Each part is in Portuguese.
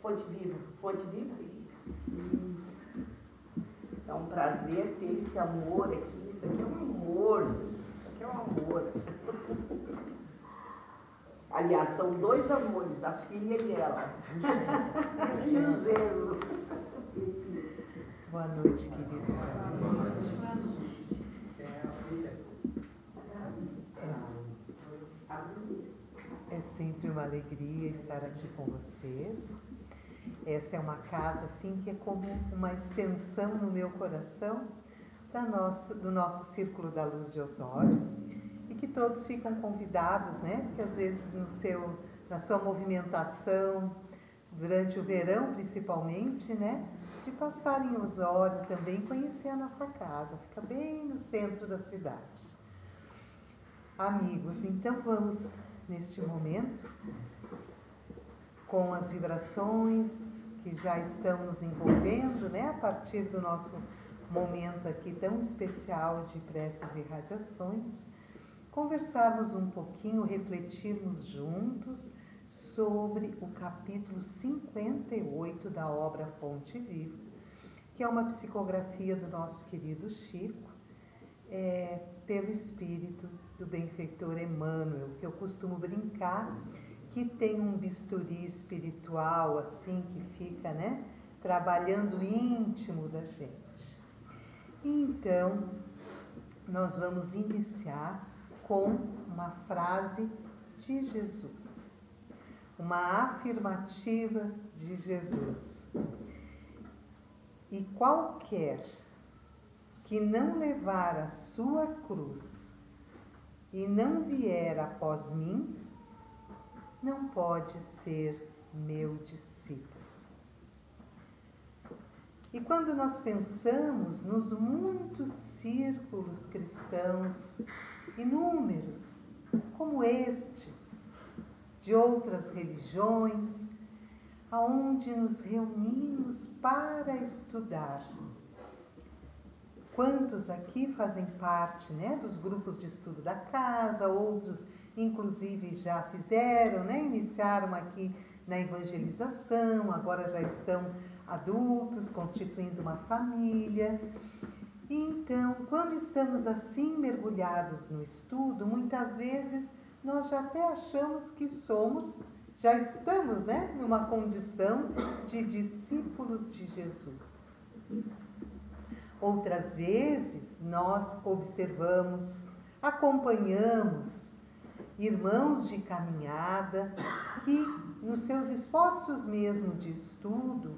Fonte Viva. Fonte Viva? Isso. É um prazer ter esse amor aqui. Isso aqui é um amor, gente. Isso aqui é um amor. Aliás, são dois amores, a filha e ela. E o gelo. Boa noite, queridos amigos. É sempre uma alegria estar aqui com vocês. Essa é uma casa assim que é como uma extensão no meu coração do nosso Círculo da Luz de Osório, e que todos ficam convidados, né? Porque às vezes na sua movimentação, durante o verão principalmente, né? De passarem em Osório também, conhecer a nossa casa, fica bem no centro da cidade. Amigos, então vamos neste momento com as vibrações que já estão nos envolvendo, né? A partir do nosso momento aqui tão especial de preces e radiações, conversarmos um pouquinho, refletirmos juntos sobre o capítulo 58 da obra Fonte Viva, que é uma psicografia do nosso querido Chico, pelo espírito do benfeitor Emmanuel, que eu costumo brincar que tem um bisturi espiritual assim que fica, né, trabalhando o íntimo da gente. Então, nós vamos iniciar com uma frase de Jesus. Uma afirmativa de Jesus. E qualquer que não levar a sua cruz e não vier após mim, não pode ser meu discípulo. E quando nós pensamos nos muitos círculos cristãos, inúmeros, como este, de outras religiões, aonde nos reunimos para estudar. Quantos aqui fazem parte, né, dos grupos de estudo da casa, outros inclusive já fizeram, né, iniciaram aqui na evangelização, agora já estão adultos, constituindo uma família. Então, quando estamos assim mergulhados no estudo, muitas vezes nós já até achamos que já estamos, né, numa condição de discípulos de Jesus. Outras vezes nós observamos, acompanhamos irmãos de caminhada que, nos seus esforços mesmo de estudo,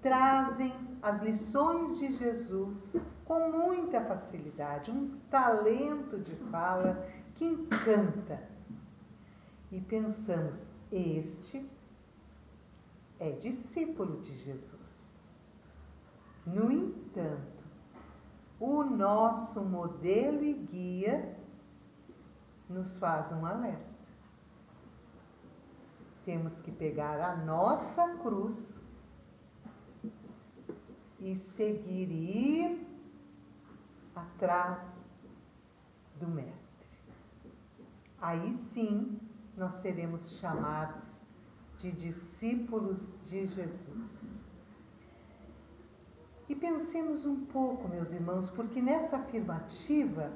trazem as lições de Jesus com muita facilidade, um talento de fala que encanta. E pensamos, este é discípulo de Jesus. No entanto, o nosso modelo e guia nos faz um alerta. Temos que pegar a nossa cruz e seguir e ir atrás do Mestre. Aí sim nós seremos chamados de discípulos de Jesus. E pensemos um pouco, meus irmãos, porque nessa afirmativa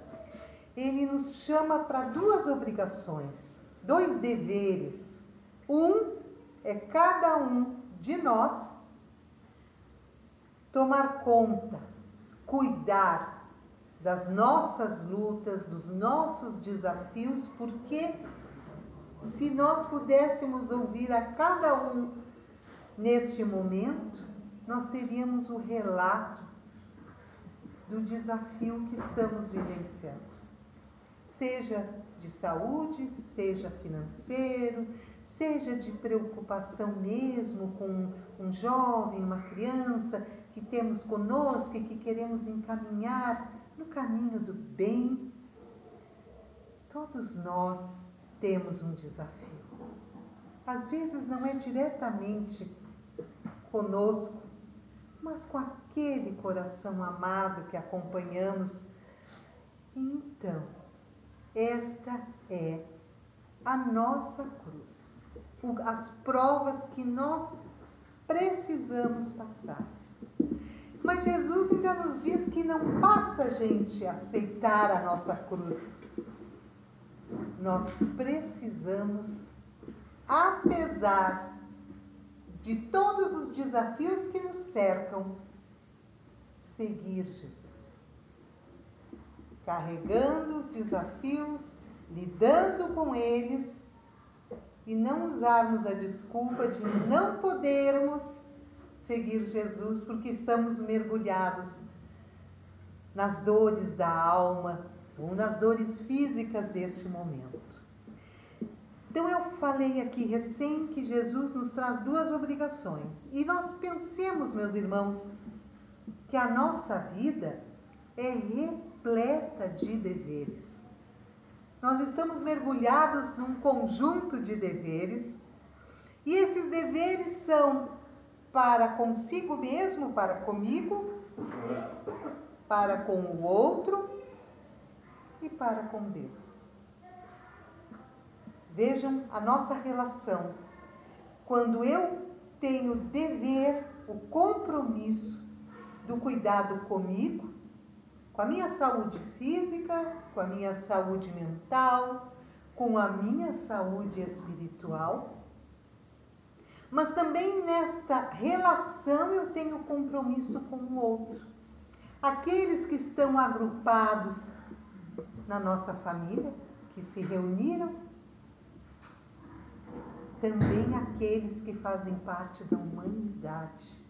ele nos chama para duas obrigações, dois deveres. Um é cada um de nós tomar conta, cuidar das nossas lutas, dos nossos desafios, porque se nós pudéssemos ouvir a cada um neste momento, nós teríamos o relato do desafio que estamos vivenciando. Seja de saúde, seja financeiro, seja de preocupação mesmo com um jovem, uma criança que temos conosco e que queremos encaminhar no caminho do bem. Todos nós temos um desafio. Às vezes não é diretamente conosco, mas com aquele coração amado que acompanhamos. Então, esta é a nossa cruz, as provas que nós precisamos passar. Mas Jesus ainda nos diz que não basta a gente aceitar a nossa cruz. Nós precisamos, apesar de todos os desafios que nos cercam, seguir Jesus. Carregando os desafios, lidando com eles e não usarmos a desculpa de não podermos seguir Jesus porque estamos mergulhados nas dores da alma ou nas dores físicas deste momento. Então eu falei aqui recém que Jesus nos traz duas obrigações. E nós pensemos, meus irmãos, que a nossa vida é repleta de deveres. Nós estamos mergulhados num conjunto de deveres, e esses deveres são para consigo mesmo, para comigo, para com o outro e para com Deus. Vejam a nossa relação. Quando eu tenho o dever, o compromisso do cuidado comigo, com a minha saúde física, com a minha saúde mental, com a minha saúde espiritual, mas também nesta relação eu tenho compromisso com o outro. Aqueles que estão agrupados na nossa família, que se reuniram, também aqueles que fazem parte da humanidade.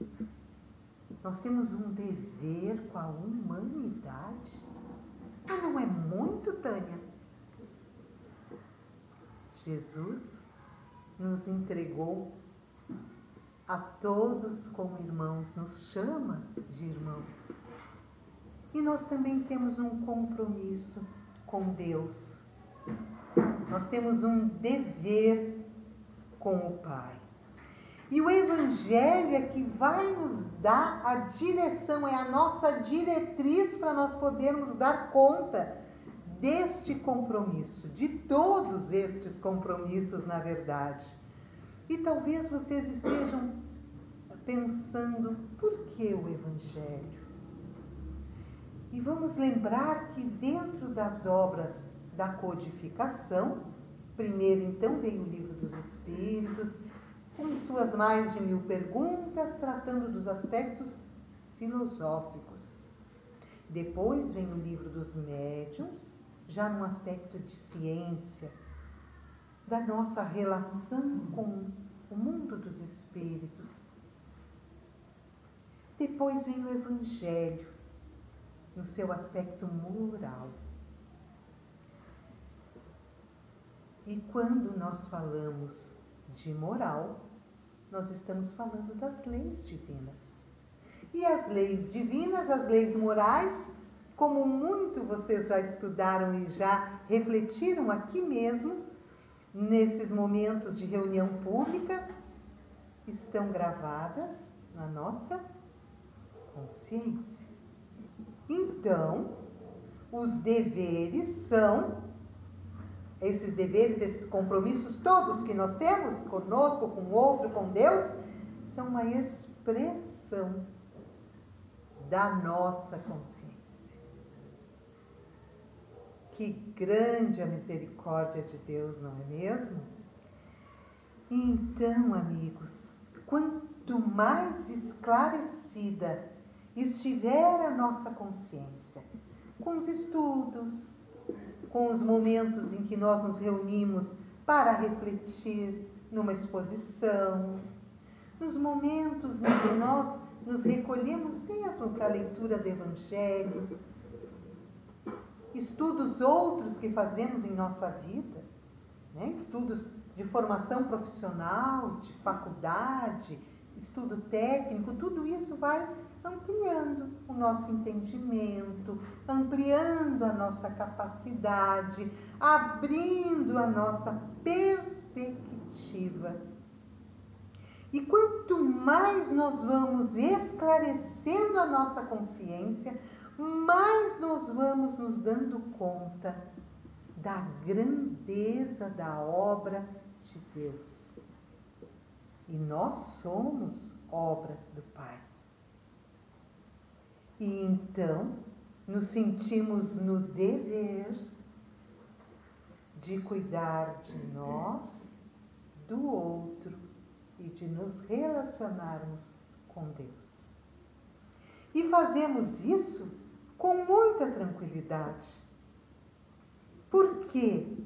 Nós temos um dever com a humanidade. Mas não é muito, Tânia? Jesus nos entregou a todos como irmãos, nos chama de irmãos. E nós também temos um compromisso com Deus. Nós temos um dever com o Pai. E o Evangelho é que vai nos dar a direção, é a nossa diretriz para nós podermos dar conta deste compromisso, de todos estes compromissos, na verdade. E talvez vocês estejam pensando, por que o Evangelho? E vamos lembrar que dentro das obras da codificação, primeiro então veio o Livro dos Espíritos, com suas mais de 1000 perguntas, tratando dos aspectos filosóficos. Depois vem o Livro dos Médiuns, já num aspecto de ciência, da nossa relação com o mundo dos espíritos. Depois vem o Evangelho, no seu aspecto moral. E quando nós falamos de moral, nós estamos falando das leis divinas. E as leis divinas, as leis morais, como muito vocês já estudaram e já refletiram aqui mesmo, nesses momentos de reunião pública, estão gravadas na nossa consciência. Então, os deveres são, esses deveres, esses compromissos todos que nós temos, conosco, com o outro, com Deus, são uma expressão da nossa consciência. Que grande a misericórdia de Deus, não é mesmo? Então, amigos, quanto mais esclarecida estiver a nossa consciência, com os estudos, com os momentos em que nós nos reunimos para refletir numa exposição, nos momentos em que nós nos recolhemos mesmo para a leitura do Evangelho, estudos outros que fazemos em nossa vida, né? Estudos de formação profissional, de faculdade, estudo técnico, tudo isso vai ampliando o nosso entendimento, ampliando a nossa capacidade, abrindo a nossa perspectiva. E quanto mais nós vamos esclarecendo a nossa consciência, mais nós vamos nos dando conta da grandeza da obra de Deus. e nós somos obra do Pai. E então nos sentimos no dever de cuidar de nós, do outro e de nos relacionarmos com Deus. E fazemos isso com muita tranquilidade, porque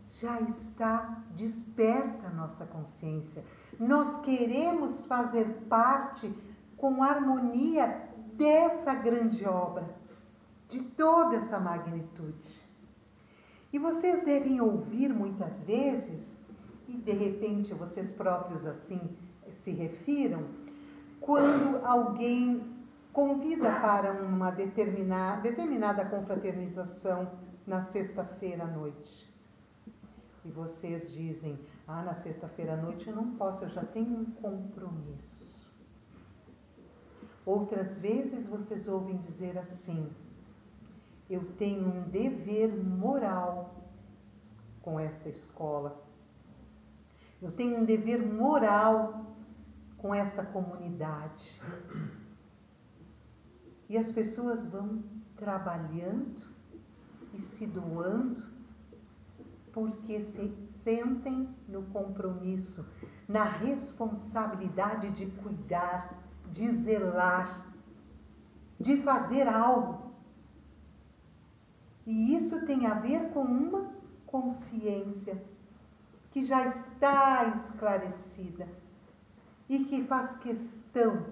já está desperta a nossa consciência. Nós queremos fazer parte com harmonia dessa grande obra, de toda essa magnitude. E vocês devem ouvir muitas vezes, e de repente vocês próprios assim se refiram, quando alguém convida para uma determinada confraternização na sexta-feira à noite. E vocês dizem, na sexta-feira à noite eu não posso, eu já tenho um compromisso. Outras vezes vocês ouvem dizer assim, eu tenho um dever moral com esta escola. Eu tenho um dever moral com esta comunidade. E as pessoas vão trabalhando e se doando porque se sentem no compromisso, na responsabilidade de cuidar, de zelar, de fazer algo. E isso tem a ver com uma consciência que já está esclarecida e que faz questão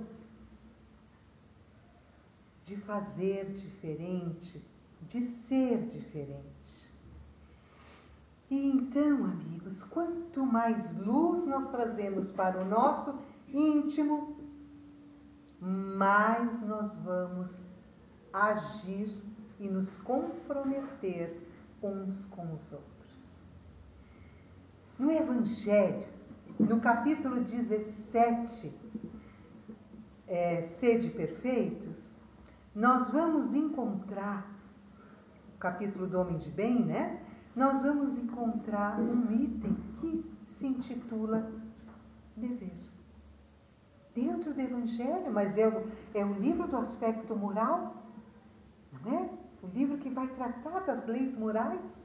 de fazer diferente, de ser diferente. E então, amigos, quanto mais luz nós trazemos para o nosso íntimo, mais nós vamos agir e nos comprometer uns com os outros. No Evangelho, no capítulo 17, Sede Perfeitos, nós vamos encontrar, o capítulo do Homem de Bem, né? Nós vamos encontrar um item que se dever. Dentro do Evangelho, mas é o livro do aspecto moral, não é? O livro que vai tratar das leis morais.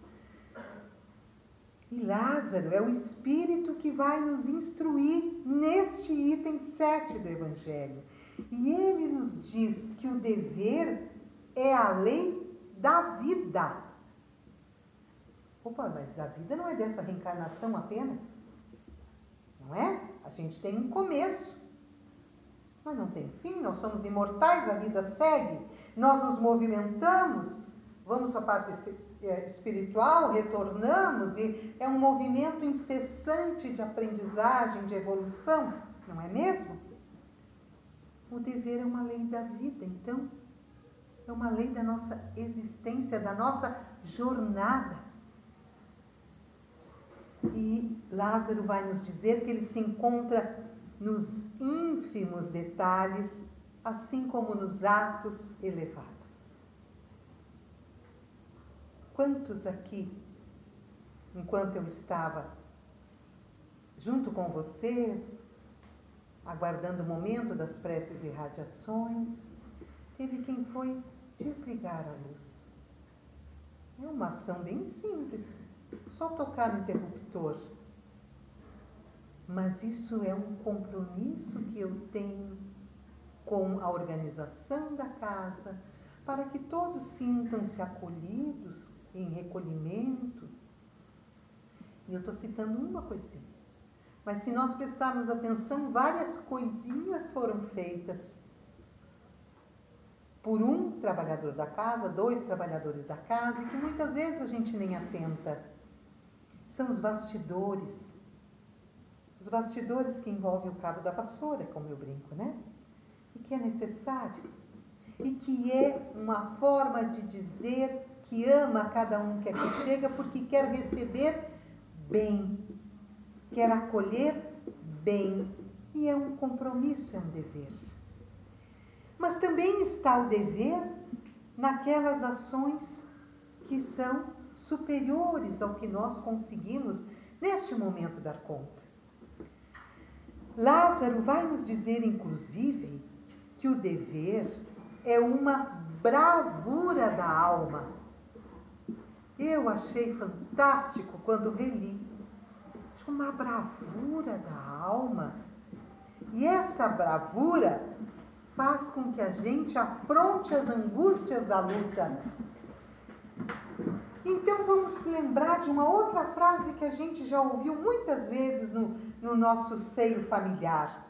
E Lázaro é o Espírito que vai nos instruir neste item 7 do Evangelho. E ele nos diz que o dever é a lei da vida. Opa, mas da vida não é dessa reencarnação apenas? Não é? A gente tem um começo, mas não tem fim, nós somos imortais, a vida segue. Nós nos movimentamos, vamos para a parte espiritual, retornamos, e é um movimento incessante de aprendizagem, de evolução, não é mesmo? O dever é uma lei da vida, então, é uma lei da nossa existência, da nossa jornada. E Lázaro vai nos dizer que ele se encontra nos ínfimos detalhes, assim como nos atos elevados. Quantos aqui, enquanto eu estava junto com vocês, aguardando o momento das preces e radiações, teve quem foi desligar a luz? É uma ação bem simples, só tocar no interruptor. Mas isso é um compromisso que eu tenho com a organização da casa, para que todos sintam-se acolhidos, em recolhimento. E eu estou citando uma coisinha. Mas se nós prestarmos atenção, várias coisinhas foram feitas por um trabalhador da casa, 2 trabalhadores da casa, que muitas vezes a gente nem atenta. São os bastidores. Os bastidores que envolvem o cabo da vassoura, como eu brinco, né? E que é necessário. E que é uma forma de dizer que ama cada um que aqui chega, porque quer receber bem, quer acolher bem. E é um compromisso, é um dever. Mas também está o dever naquelas ações que são superiores ao que nós conseguimos neste momento dar conta. Lázaro vai nos dizer, inclusive, que o dever é uma bravura da alma. Eu achei fantástico quando reli. Uma bravura da alma. E essa bravura faz com que a gente afronte as angústias da luta. Então vamos lembrar de uma outra frase que a gente já ouviu muitas vezes no nosso seio familiar.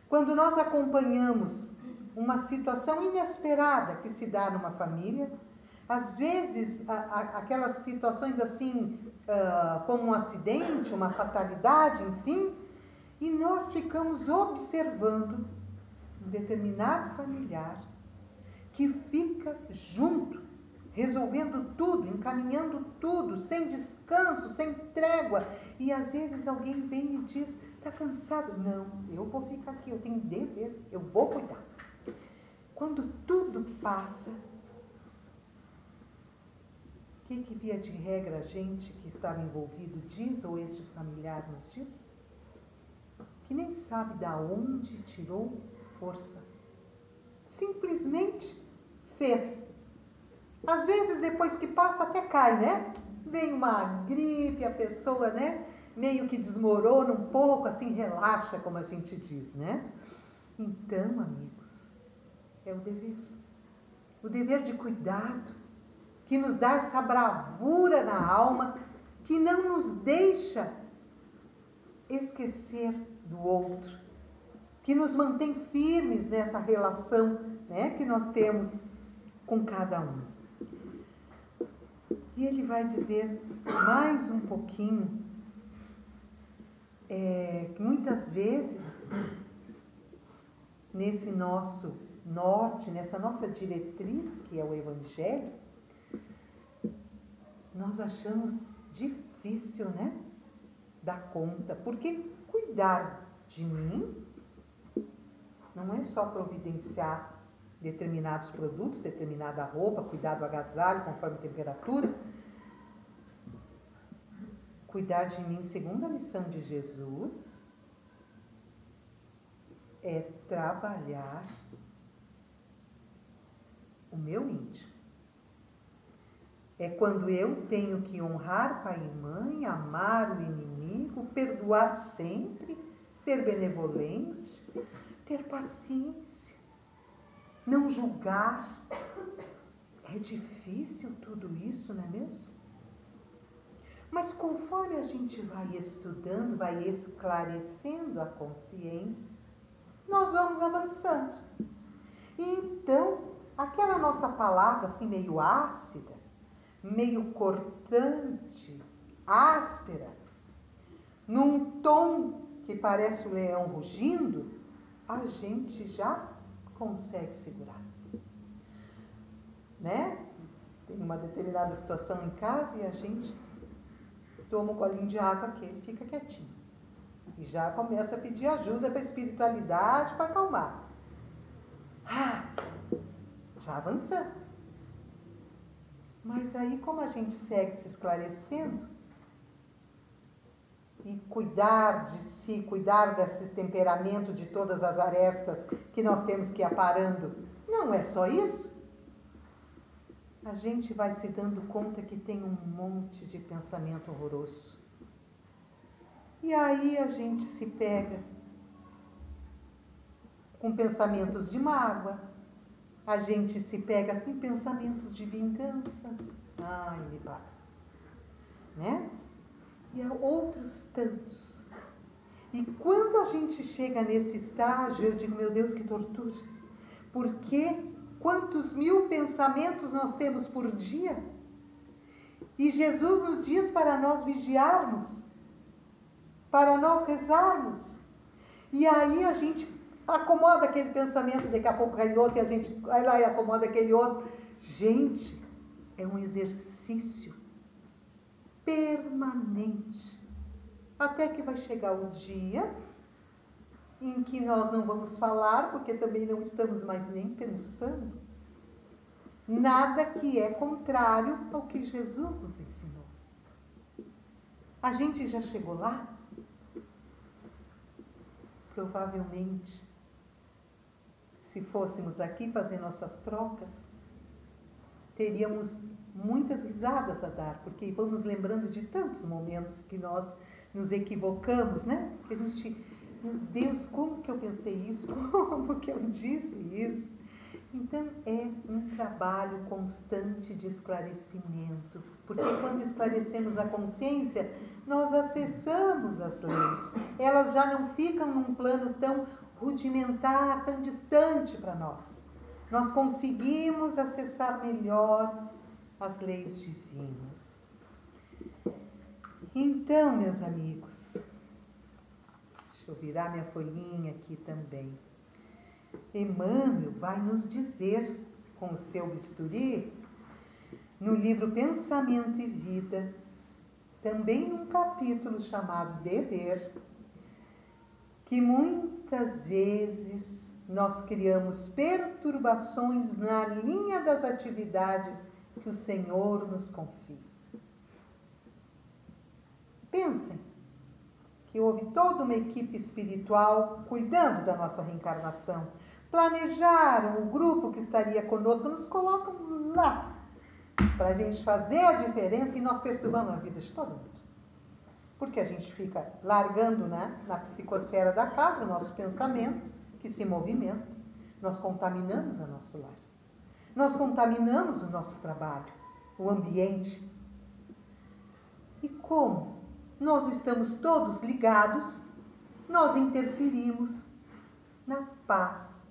Quando nós acompanhamos uma situação inesperada que se dá numa família, às vezes aquelas situações assim, como um acidente, uma fatalidade, enfim, e nós ficamos observando um determinado familiar que fica junto, resolvendo tudo, encaminhando tudo, sem descanso, sem trégua. E às vezes alguém vem e diz, está cansado? Não, eu vou ficar aqui, eu tenho dever, eu vou cuidar. Quando tudo passa, o que via de regra a gente que estava envolvido diz, ou este familiar nos diz? Que nem sabe da onde tirou força. Simplesmente fez. Às vezes, depois que passa, até cai, né? Vem uma gripe, a pessoa, né? Meio que desmorona um pouco, assim, relaxa, como a gente diz, né? Então, amigos, é o dever. O dever de cuidado, que nos dá essa bravura na alma, que não nos deixa esquecer do outro, que nos mantém firmes nessa relação, né, que nós temos com cada um. E ele vai dizer mais um pouquinho, que muitas vezes, nesse nosso norte, nessa nossa diretriz, que é o Evangelho, nós achamos difícil, né, dar conta, porque cuidar de mim não é só providenciar determinados produtos, determinada roupa, cuidar do agasalho conforme a temperatura. Cuidar de mim, segundo a missão de Jesus, é trabalhar o meu íntimo. É quando eu tenho que honrar pai e mãe, amar o inimigo, perdoar sempre, ser benevolente, ter paciência, não julgar. É difícil tudo isso, não é mesmo? Mas conforme a gente vai estudando, vai esclarecendo a consciência, nós vamos avançando. E então, aquela nossa palavra assim meio ácida, meio cortante, áspera, num tom que parece o leão rugindo, a gente já consegue segurar. Né? Tem uma determinada situação em casa e a gente toma um golinho de água aqui, ele fica quietinho. E já começa a pedir ajuda para a espiritualidade para acalmar. Já avançamos. Mas aí, como a gente segue se esclarecendo, e cuidar de si, cuidar desse temperamento, de todas as arestas que nós temos que ir aparando, não é só isso. A gente vai se dando conta que tem um monte de pensamento horroroso. E aí a gente se pega com pensamentos de mágoa, a gente se pega com pensamentos de vingança. Ai, me para. Né? E há outros tantos. E quando a gente chega nesse estágio, eu digo, meu Deus, que tortura. Porque quantos mil pensamentos nós temos por dia? E Jesus nos diz para nós vigiarmos, para nós rezarmos. E aí a gente acomoda aquele pensamento, daqui a pouco cai outro, e a gente vai lá e acomoda aquele outro. Gente, é um exercício permanente. Até que vai chegar o dia em que nós não vamos falar, porque também não estamos mais nem pensando, nada que é contrário ao que Jesus nos ensinou. A gente já chegou lá? provavelmente, se fôssemos aqui fazer nossas trocas, teríamos muitas risadas a dar, porque vamos lembrando de tantos momentos que nós nos equivocamos, né? Que a gente, meu Deus, como que eu pensei isso? Como que eu disse isso? Então, é um trabalho constante de esclarecimento, porque quando esclarecemos a consciência, nós acessamos as leis. Elas já não ficam num plano tão rudimentar, tão distante para nós. Nós conseguimos acessar melhor as leis divinas. Então, meus amigos, deixa eu virar minha folhinha aqui também. Emmanuel vai nos dizer, com o seu bisturi, no livro Pensamento e Vida, também num capítulo chamado Dever, que muitas vezes nós criamos perturbações na linha das atividades que o Senhor nos confia. Pensem que houve toda uma equipe espiritual cuidando da nossa reencarnação. Planejaram o grupo que estaria conosco, nos colocam lá para a gente fazer a diferença e nós perturbamos a vida de todo mundo. Porque a gente fica largando, né, na psicosfera da casa o nosso pensamento, que se movimenta, nós contaminamos o nosso lar. Nós contaminamos o nosso trabalho, o ambiente. E como nós estamos todos ligados, nós interferimos na paz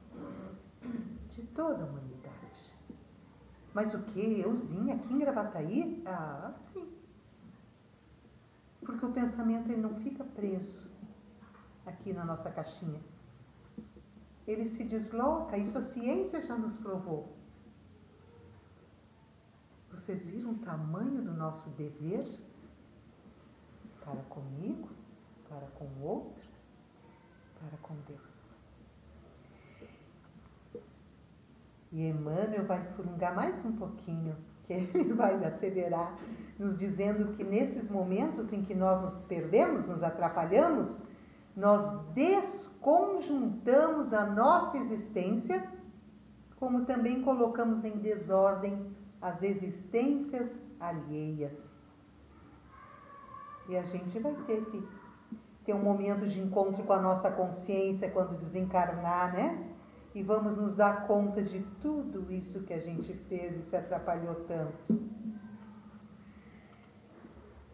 de toda a humanidade. Mas o que? Euzinha, aqui em Gravataí? Ah, sim. Porque o pensamento ele não fica preso aqui na nossa caixinha. Ele se desloca, isso a ciência já nos provou. Vocês viram o tamanho do nosso dever? Para comigo, para com o outro, para com Deus. E Emmanuel vai furungar mais um pouquinho, que ele vai acelerar, nos dizendo que nesses momentos em que nós nos perdemos, nos atrapalhamos, nós desconjuntamos a nossa existência, como também colocamos em desordem as existências alheias. E a gente vai ter que ter um momento de encontro com a nossa consciência quando desencarnar, né? E vamos nos dar conta de tudo isso que a gente fez e se atrapalhou tanto.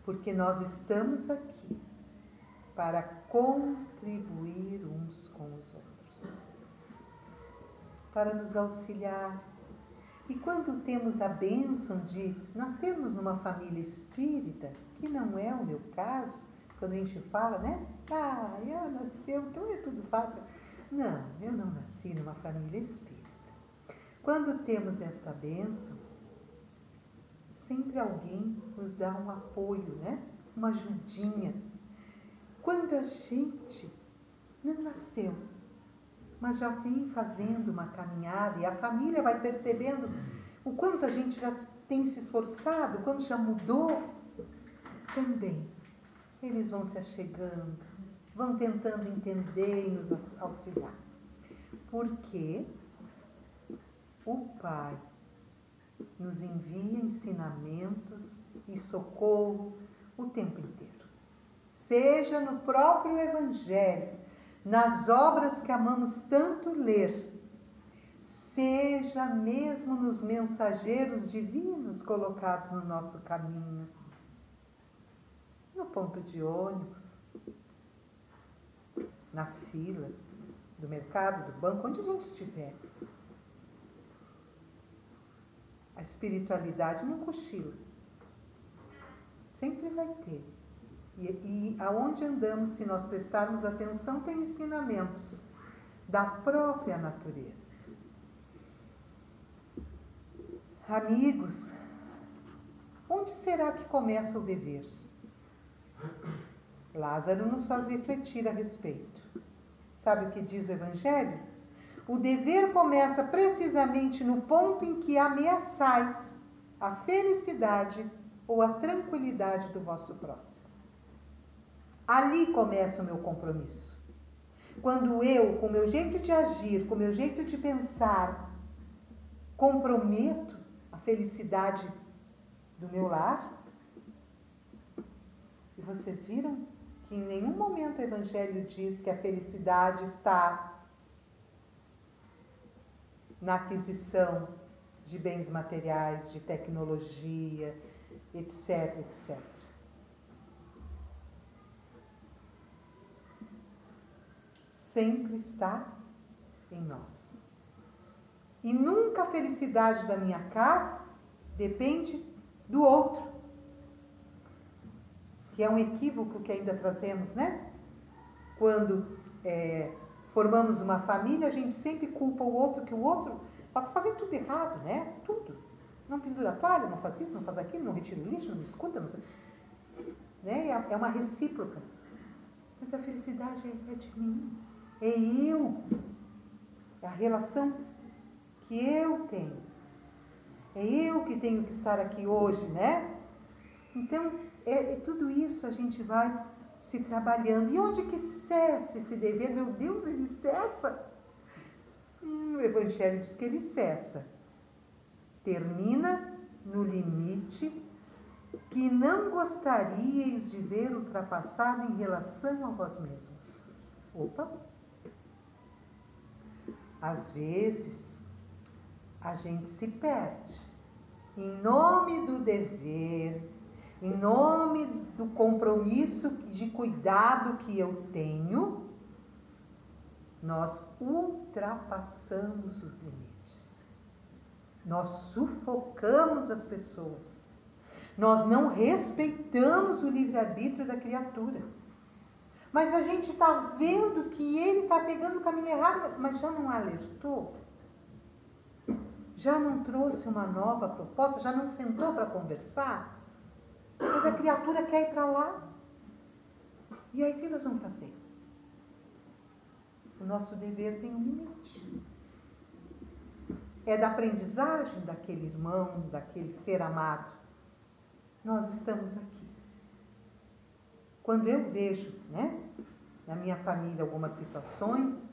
Porque nós estamos aqui para contribuir uns com os outros, para nos auxiliar. E quando temos a bênção de nascermos numa família espírita, que não é o meu caso, quando a gente fala, né? Ah, ela nasceu, então é tudo fácil. Não, eu não nasci numa família espírita. Quando temos esta bênção, sempre alguém nos dá um apoio, né? Uma ajudinha. Quando a gente não nasceu, mas já vem fazendo uma caminhada e a família vai percebendo o quanto a gente já tem se esforçado, o quanto já mudou, também eles vão se achegando, vão tentando entender e nos auxiliar. Porque o Pai nos envia ensinamentos e socorro o tempo inteiro. Seja no próprio Evangelho, nas obras que amamos tanto ler, seja mesmo nos mensageiros divinos colocados no nosso caminho, no ponto de ônibus, na fila do mercado, do banco, onde a gente estiver. A espiritualidade não cochila. Sempre vai ter. E aonde andamos, se nós prestarmos atenção, tem ensinamentos da própria natureza. Amigos, onde será que começa o dever? Lázaro nos faz refletir a respeito. Sabe o que diz o Evangelho? O dever começa precisamente no ponto em que ameaçais a felicidade ou a tranquilidade do vosso próximo. Ali começa o meu compromisso. Quando eu, com o meu jeito de agir, com o meu jeito de pensar, comprometo a felicidade do meu lar. E vocês viram que em nenhum momento o Evangelho diz que a felicidade está na aquisição de bens materiais, de tecnologia, etc, etc. Sempre está em nós. E nunca a felicidade da minha casa depende do outro. Que é um equívoco que ainda trazemos, né? Quando formamos uma família, a gente sempre culpa o outro, que o outro está fazendo tudo errado, né? Tudo. Não pendura a toalha, não faz isso, não faz aquilo, não retira o lixo, não escuta, não... Né? É uma recíproca. Mas a felicidade é de mim. É eu. É a relação que eu tenho. É eu que tenho que estar aqui hoje, né? Então, tudo isso a gente vai se trabalhando. E onde que cessa esse dever? Meu Deus, ele cessa? O Evangelho diz que ele cessa. Termina no limite que não gostaríeis de ver ultrapassado em relação a vós mesmos. Opa! Às vezes, a gente se perde. Em nome do dever, em nome do compromisso de cuidado que eu tenho, nós ultrapassamos os limites. Nós sufocamos as pessoas. Nós não respeitamos o livre-arbítrio da criatura. Mas a gente está vendo que ele está pegando o caminho errado, mas já não alertou? Já não trouxe uma nova proposta? Já não sentou para conversar? Mas a criatura quer ir para lá. E aí o que nós vamos fazer? O nosso dever tem um limite. É da aprendizagem daquele irmão, daquele ser amado. Nós estamos aqui. Quando eu vejo, né, na minha família algumas situações,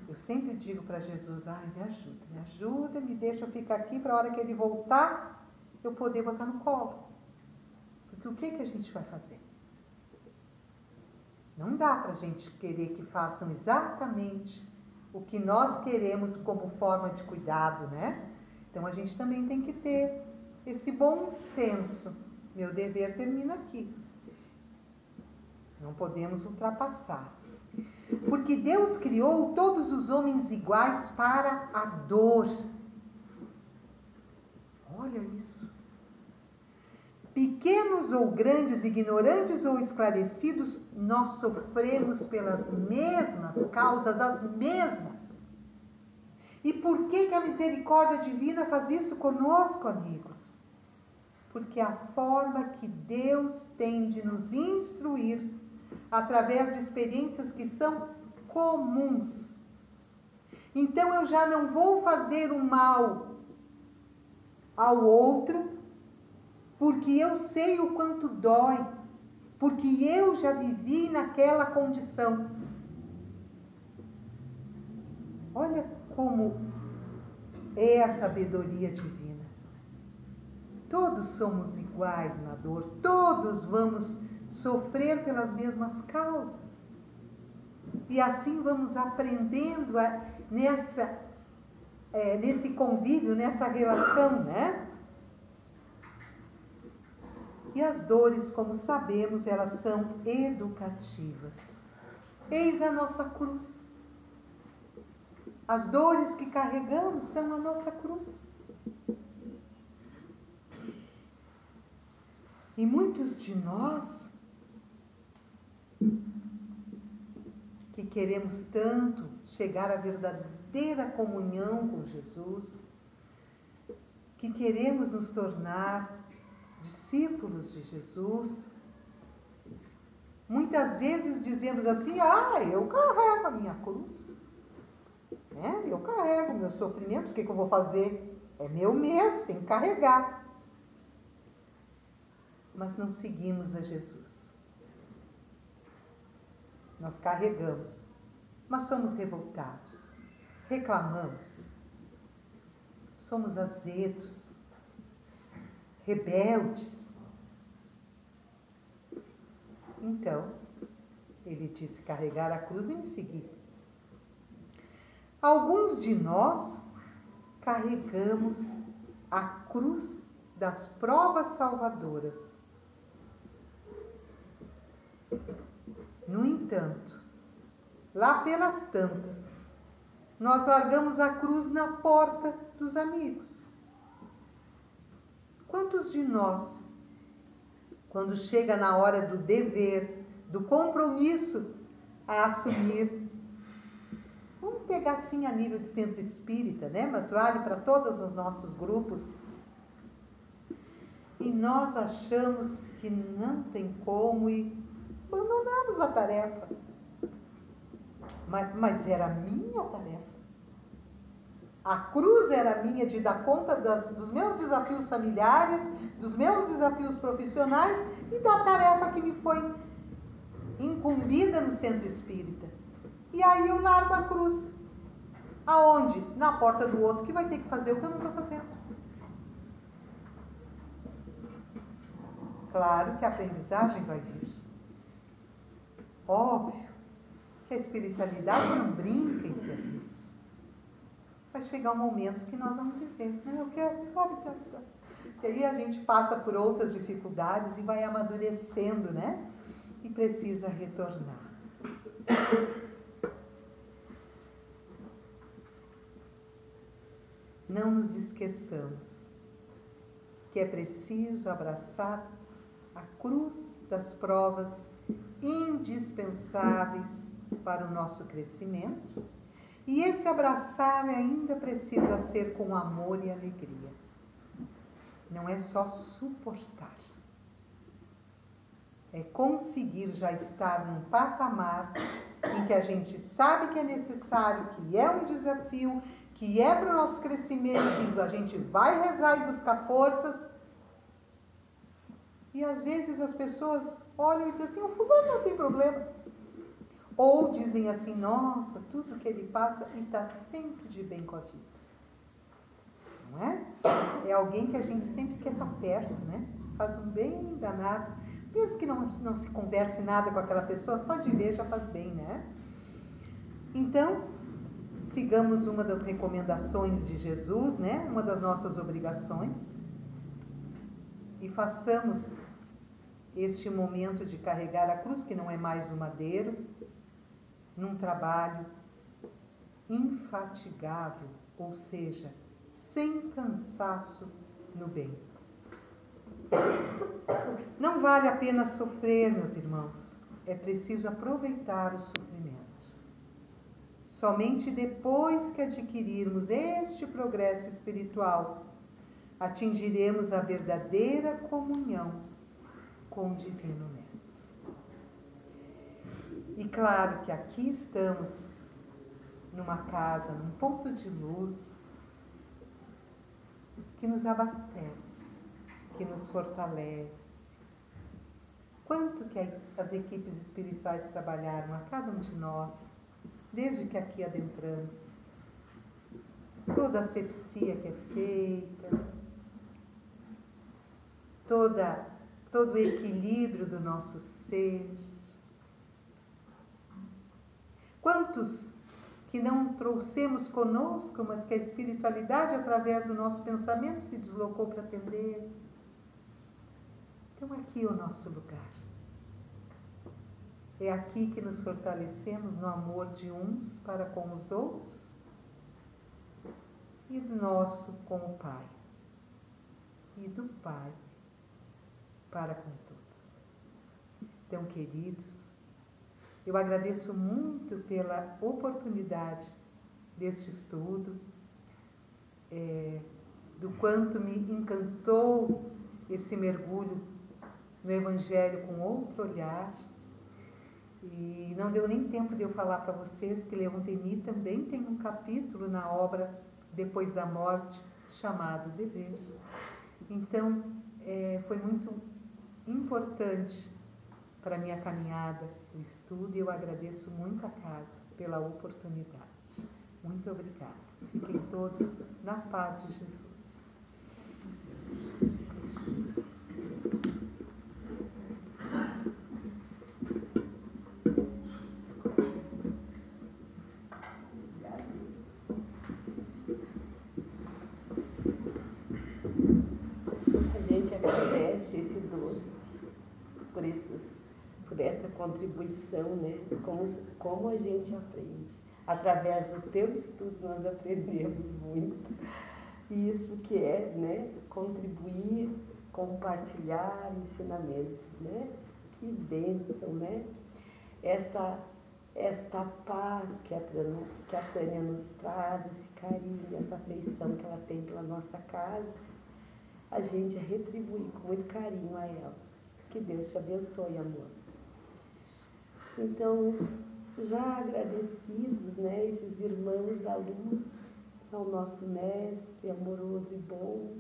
eu sempre digo para Jesus, ai, me ajuda, me deixa eu ficar aqui para a hora que ele voltar, eu poder botar no colo. Porque o que a gente vai fazer? Não dá para a gente querer que façam exatamente o que nós queremos como forma de cuidado, né? Então a gente também tem que ter esse bom senso. Meu dever termina aqui. Não podemos ultrapassar. Porque Deus criou todos os homens iguais para a dor. Olha isso. Pequenos ou grandes, ignorantes ou esclarecidos, nós sofremos pelas mesmas causas, as mesmas. E por que a misericórdia divina faz isso conosco, amigos? Porque a forma que Deus tem de nos instruir através de experiências que são comuns. Então eu já não vou fazer o mal ao outro, porque eu sei o quanto dói, porque eu já vivi naquela condição. Olha como é a sabedoria divina. Todos somos iguais na dor, todos vamos sofrer pelas mesmas causas. E assim vamos aprendendo nesse convívio, nessa relação, né? E as dores, como sabemos, elas são educativas. Eis a nossa cruz. As dores que carregamos são a nossa cruz. E muitos de nós que queremos tanto chegar à verdadeira comunhão com Jesus, que queremos nos tornar discípulos de Jesus, muitas vezes dizemos assim, eu carrego a minha cruz, né? Eu carrego o meu sofrimento, o que eu vou fazer? É meu mesmo, tem que carregar. Mas não seguimos a Jesus. Nós carregamos mas somos revoltados, reclamamos, somos azedos, rebeldes. Então, ele disse carregar a cruz e me seguir. Alguns de nós carregamos a cruz das provas salvadoras. No entanto, lá pelas tantas, nós largamos a cruz na porta dos amigos. Quantos de nós, quando chega na hora do dever, do compromisso a assumir, vamos pegar assim a nível de centro espírita, né? Mas vale para todos os nossos grupos. E nós achamos que não tem como e abandonamos a tarefa. Mas era a minha tarefa. A cruz era minha de dar conta dos meus desafios familiares, dos meus desafios profissionais e da tarefa que me foi incumbida no centro espírita. E aí eu largo a cruz. Aonde? Na porta do outro, que vai ter que fazer o que eu não estou fazendo. Claro que a aprendizagem vai vir. Óbvio que a espiritualidade não brinca em serviço. Vai chegar um momento que nós vamos dizer, não, eu quero. E aí a gente passa por outras dificuldades e vai amadurecendo, né? E precisa retornar. Não nos esqueçamos que é preciso abraçar a cruz das provas indispensáveis para o nosso crescimento, e esse abraçar ainda precisa ser com amor e alegria. Não é só suportar. É conseguir já estar num patamar em que a gente sabe que é necessário, que é um desafio, que é para o nosso crescimento, que a gente vai rezar e buscar forças. E às vezes as pessoas olham e dizem assim, o fulano não tem problema. Ou dizem assim, nossa, tudo que ele passa e está sempre de bem com a vida. Não é? É alguém que a gente sempre quer estar perto, né? Faz um bem danado. Mesmo que não se converse nada com aquela pessoa, só de ver já faz bem, né? Então, sigamos uma das recomendações de Jesus, né? Uma das nossas obrigações. E façamos este momento de carregar a cruz, que não é mais um madeiro, num trabalho infatigável, ou seja, sem cansaço no bem. Não vale a pena sofrer, meus irmãos, é preciso aproveitar o sofrimento. Somente depois que adquirirmos este progresso espiritual, atingiremos a verdadeira comunhão com o Divino Mestre. E claro que aqui estamos numa casa, num ponto de luz que nos abastece, que nos fortalece. Quanto que as equipes espirituais trabalharam a cada um de nós, desde que aqui adentramos. Toda a asepsia que é feita, todo o equilíbrio do nosso ser. Quantos que não trouxemos conosco, mas que a espiritualidade, através do nosso pensamento, se deslocou para atender. Então, aqui é o nosso lugar. É aqui que nos fortalecemos no amor de uns para com os outros e do nosso com o Pai. E do Pai para com todos. Então, queridos, eu agradeço muito pela oportunidade deste estudo, do quanto me encantou esse mergulho no Evangelho com outro olhar. E não deu nem tempo de eu falar para vocês que Leon Denis também tem um capítulo na obra Depois da Morte, chamado Dever. Então, foi muito importante para a minha caminhada, o estudo, e eu agradeço muito a casa. pela oportunidade. Muito obrigada. Fiquem todos na paz de Jesus. Por essa contribuição, né? Como a gente aprende. Através do teu estudo nós aprendemos muito. Isso que é, né? Contribuir, compartilhar ensinamentos, né? Que bênção, né? Esta paz que a Tânia nos traz, esse carinho, essa afeição que ela tem pela nossa casa, a gente retribui com muito carinho a ela. Que Deus te abençoe, amor. Então, já agradecidos, né, esses irmãos da luz, ao nosso mestre amoroso e bom,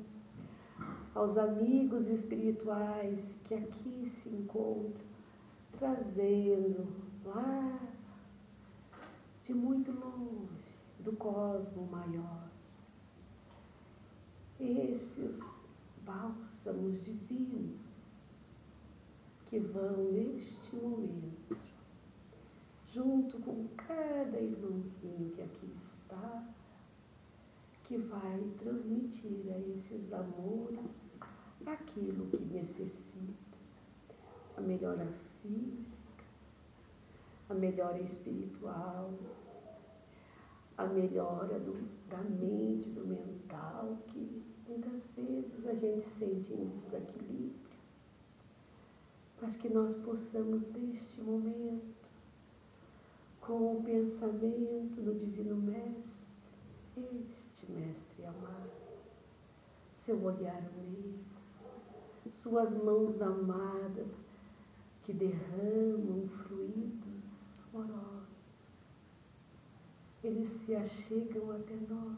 aos amigos espirituais que aqui se encontram, trazendo lá de muito longe, do cosmo maior, esses bálsamos divinos que vão neste momento, junto com cada irmãozinho que aqui está, que vai transmitir a esses amores aquilo que necessita, a melhora física, a melhora espiritual, a melhora da mente, do mental, que muitas vezes a gente sente em desequilíbrio, mas que nós possamos, neste momento, com o pensamento do Divino Mestre, este Mestre amado, seu olhar amigo, suas mãos amadas que derramam fluidos amorosos, eles se achegam até nós,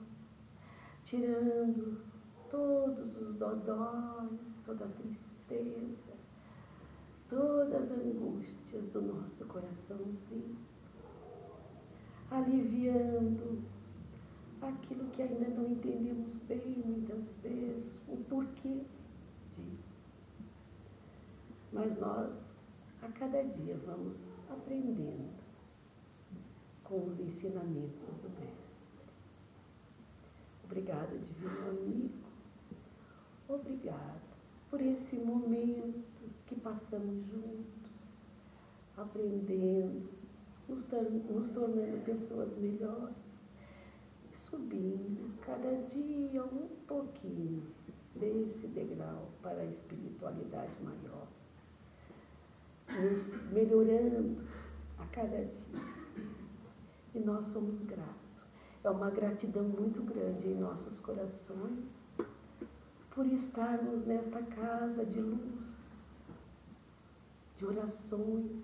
tirando todos os dodóis, toda a tristeza, todas as angústias do nosso coraçãozinho, aliviando aquilo que ainda não entendemos bem, muitas vezes, o porquê disso. Mas nós, a cada dia, vamos aprendendo com os ensinamentos do Mestre. Obrigada, divino amigo. Obrigado por esse momento que passamos juntos, aprendendo, nos tornando pessoas melhores, subindo cada dia um pouquinho desse degrau para a espiritualidade maior, nos melhorando a cada dia. E nós somos gratos. É uma gratidão muito grande em nossos corações por estarmos nesta casa de luz, de orações,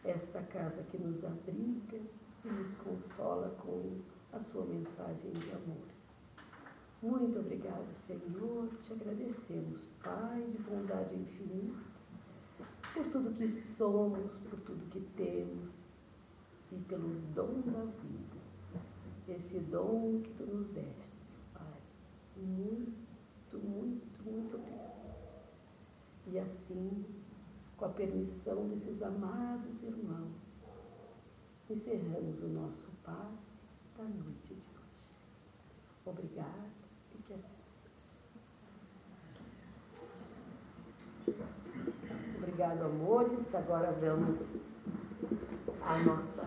esta casa que nos abriga e nos consola com a sua mensagem de amor. Muito obrigado, Senhor, te agradecemos, Pai de bondade infinita, por tudo que somos, por tudo que temos e pelo dom da vida, esse dom que tu nos destes, Pai. Muito, muito, muito obrigado. E assim, com a permissão desses amados irmãos, encerramos o nosso passe da noite de hoje. Obrigada e que assim seja. Obrigado, amores. Agora vamos à nossa